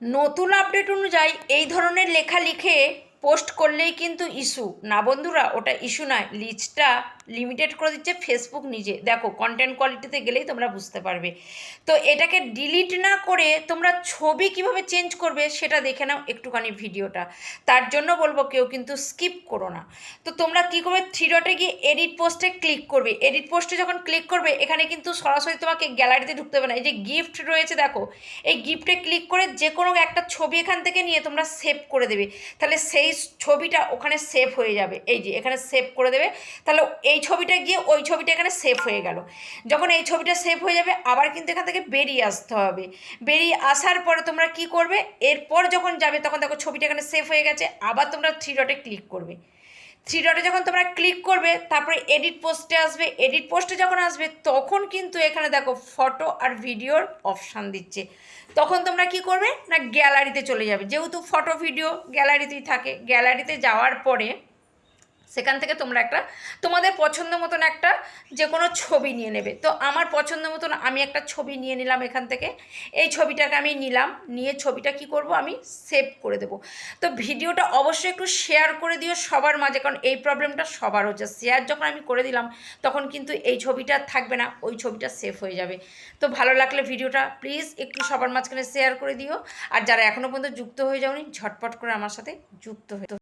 নতুন আপডেট অনুযায়ী এই ধরনের লেখা লিখে পোস্ট করলেই কিন্তু ইস্যু না বন্ধুরা, ওটা ইস্যু নয়, লিস্টটা লিমিটেড করে দিচ্ছে ফেসবুক নিজে। দেখো কন্টেন্ট কোয়ালিটিতে গেলেই তোমরা বুঝতে পারবে। তো এটাকে ডিলিট না করে তোমরা ছবি কিভাবে চেঞ্জ করবে সেটা দেখে নাও একটুখানি ভিডিওটা। তার জন্য বলবো কেউ কিন্তু স্কিপ করো না। তো তোমরা কী করবে, থ্রি ডটে গিয়ে এডিট পোস্টে ক্লিক করবে। এডিট পোস্টে যখন ক্লিক করবে এখানে কিন্তু সরাসরি তোমাকে গ্যালারিতে ঢুকতে হবে না, এই যে গিফট রয়েছে দেখো, এই গিফটে ক্লিক করে যে কোনো একটা ছবি এখান থেকে নিয়ে তোমরা সেভ করে দেবে। তাহলে সেই ছবিটা ওখানে সেভ হয়ে যাবে, এই যে এখানে সেভ করে দেবে। তাহলে এই ছবিটা গিয়ে ওই ছবিটা এখানে সেভ হয়ে গেল। যখন এই ছবিটা সেভ হয়ে যাবে আবার কিন্তু এখান থেকে বেরিয়ে আসতে হবে। বেরিয়ে আসার পরে তোমরা কি করবে, এরপর যখন যাবে তখন দেখো ছবিটা এখানে সেভ হয়ে গেছে, আবার তোমরা থ্রি ডটে ক্লিক করবে। থ্রি ডটে যখন তোমরা ক্লিক করবে তারপরে এডিট পোস্টে আসবে। এডিট পোস্টে যখন আসবে তখন কিন্তু এখানে দেখো ফটো আর ভিডিওর অপশান দিচ্ছে। তখন তোমরা কি করবে না, গ্যালারিতে চলে যাবে। যেহেতু ফটো ভিডিও গ্যালারিতেই থাকে, গ্যালারিতে যাওয়ার পরে সেখান থেকে তোমরা একটা তোমাদের পছন্দ মতন একটা যে কোনো ছবি নিয়ে নেবে। তো আমার পছন্দ মতন আমি একটা ছবি নিয়ে নিলাম এখান থেকে। এই ছবিটাকে আমি নিলাম, নিয়ে ছবিটা কি করব, আমি সেভ করে দেব। তো ভিডিওটা অবশ্যই একটু শেয়ার করে দিও সবার মাঝে, কারণ এই প্রবলেমটা সবার হচ্ছে। শেয়ার যখন আমি করে দিলাম তখন কিন্তু এই ছবিটা থাকবে না, ওই ছবিটা সেভ হয়ে যাবে। তো ভালো লাগলে ভিডিওটা প্লিজ একটু সবার মাঝখানে শেয়ার করে দিও। আর যারা এখনও পর্যন্ত যুক্ত হয়ে যাওনি ঝটপট করে আমার সাথে যুক্ত হয়ে